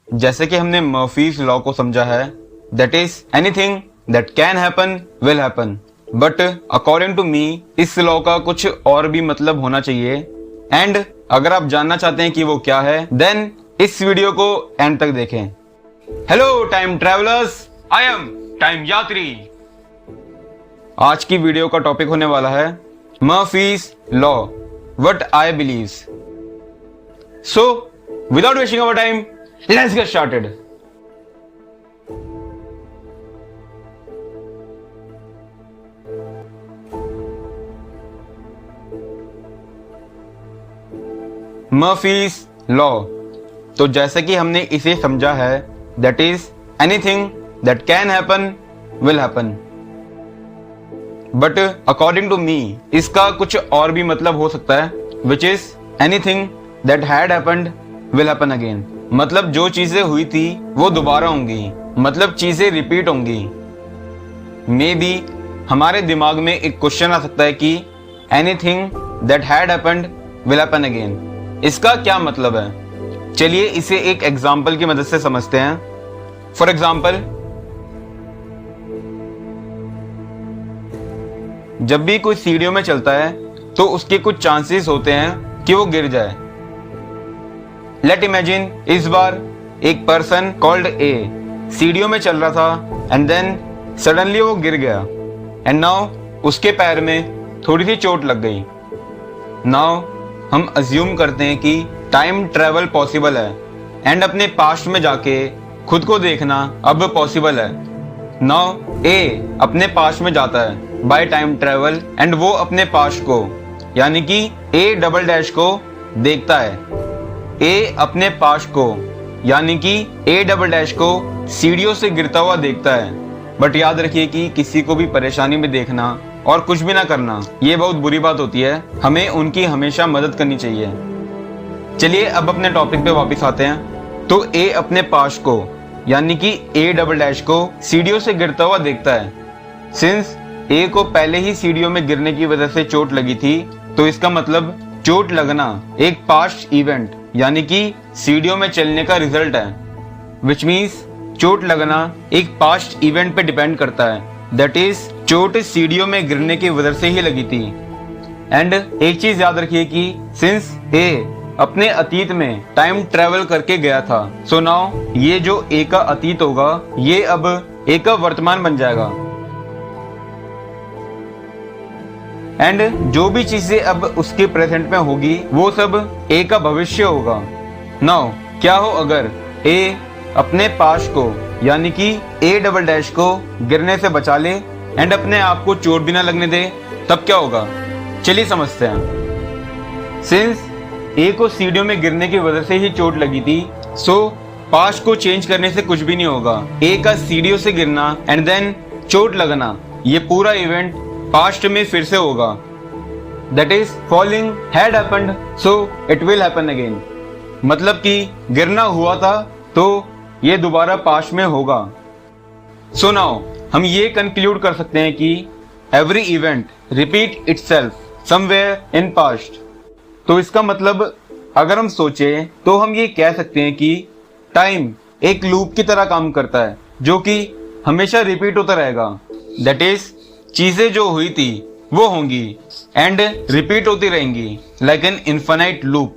जैसे कि हमने मर्फीज लॉ को समझा है, that is anything that can happen will happen, but according to me इस लॉ का कुछ और भी मतलब होना चाहिए। एंड अगर आप जानना चाहते हैं कि वो क्या है, देन इस वीडियो को एंड तक देखें। Hello time travellers, I am time यात्री। आज की वीडियो का टॉपिक होने वाला है Murphy's law, what I believe. So without wasting our time, let's get started. Murphy's law, तो जैसे कि हमने इसे समझा है, that is anything that can happen will happen, but according to me इसका कुछ और भी मतलब हो सकता है, which is anything that had happened will happen again. मतलब जो चीजें हुई थी वो दोबारा होंगी, मतलब चीजें रिपीट होंगी। मे बी हमारे दिमाग में एक क्वेश्चन आ सकता है कि anything that had happened will happen again, इसका क्या मतलब है। चलिए इसे एक एग्जाम्पल की मदद से समझते हैं। फॉर एग्जाम्पल, जब भी कोई सीढ़ियों में चलता है तो उसके कुछ चांसेस होते हैं कि वो गिर जाए। लेट इमेजिन, इस बार एक पर्सन कॉल्ड ए सीढ़ियों में चल रहा था एंड देन सडनली वो गिर गया एंड नाउ उसके पैर में थोड़ी सी चोट लग गई। नाउ हम अज्यूम करते हैं कि टाइम ट्रेवल पॉसिबल है एंड अपने पास्ट में जाके खुद को देखना अब पॉसिबल है। नाउ ए अपने पास्ट में जाता है बाय टाइम ट्रेवल एंड वो अपने पास्ट को यानी कि ए डबल डैश को देखता है। ए अपने पास्ट को यानी कि ए डबल डैश को सीढ़ियों से गिरता हुआ देखता है। बट याद रखिए कि किसी को भी परेशानी में देखना और कुछ भी ना करना ये बहुत बुरी बात होती है, हमें उनकी हमेशा मदद करनी चाहिए। चलिए अब अपने टॉपिक पे वापस आते हैं। तो ए अपने पास्ट को यानी कि ए डबल डैश को सीढ़ियों से गिरता हुआ देखता है। सिंस ए को पहले ही सीढ़ियों में गिरने की वजह से चोट लगी थी, तो इसका मतलब चोट लगना एक पास्ट इवेंट यानी कि सीढ़ियों में चलने का रिजल्ट है, विच मीन्स चोट लगना एक पास्ट इवेंट पे डिपेंड करता है, दैट इज चोट सीढ़ियों में गिरने की वजह से ही लगी थी। एंड एक चीज याद रखिए कि सिंस ए अपने अतीत में टाइम ट्रेवल करके गया था, सो नाउ ये जो ए का अतीत होगा ये अब ए का वर्तमान बन जाएगा। एंड जो भी चीजें अब उसके प्रेजेंट में होगी वो सब ए का भविष्य होगा। नाउ क्या हो अगर ए अपने पास्ट को यानी कि ए डबल डैश को गिरने से बचा ले एंड अपने आप को चोट भी ना लगने दे, तब क्या होगा। चलिए समझते हैं। सिंस ए को सीढ़ियों में गिरने की वजह से ही चोट लगी थी, सो पास्ट को चेंज करने से कुछ भी नहीं होगा। ए का सीढ़ियों से गिरना एंड देन चोट लगना, ये पूरा इवेंट पास्ट में फिर से होगा। That is falling had happened so it will happen again. मतलब कि गिरना हुआ था तो ये दोबारा पास्ट में होगा। सो नाउ हम ये कंक्लूड कर सकते हैं कि every event repeat itself somewhere in past. तो इसका मतलब अगर हम सोचें तो हम ये कह सकते हैं कि टाइम एक लूप की तरह काम करता है जो कि हमेशा रिपीट होता रहेगा। दैट इज चीजें जो हुई थी वो होंगी एंड रिपीट होती रहेंगी like an infinite loop.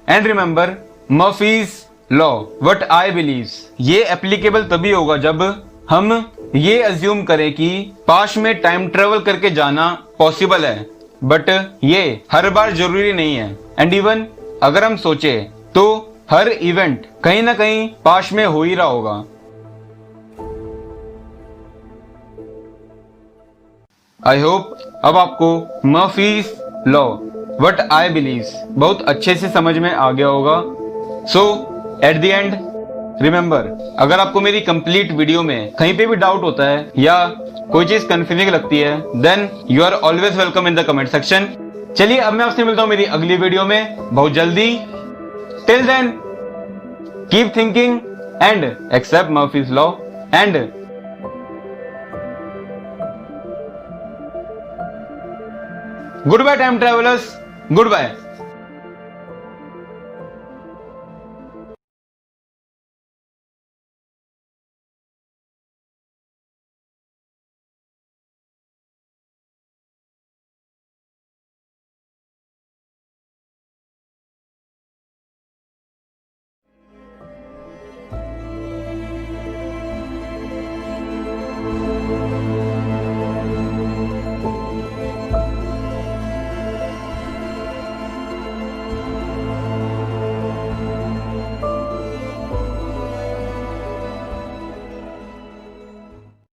And remember Murphy's law, what I believe, ये एप्लीकेबल तभी होगा जब हम ये अज्यूम करें कि पास्ट में टाइम ट्रेवल करके जाना पॉसिबल है, बट ये हर बार जरूरी नहीं है। एंड इवन अगर हम सोचे तो हर इवेंट कहीं ना कहीं पास्ट में हो ही रहा होगा। आई होप अब आपको Murphy's law, what I believe बहुत अच्छे से समझ में आ गया होगा। सो एट द एंड रिमेंबर, अगर आपको मेरी कंप्लीट वीडियो में कहीं पे भी डाउट होता है या कोई चीज कंफ्यूजिंग लगती है, then you are always welcome in the comment section. चलिए अब मैं आपसे मिलता हूं मेरी अगली वीडियो में बहुत जल्दी। Till then keep thinking and accept Murphy's law and goodbye time travellers, good bye.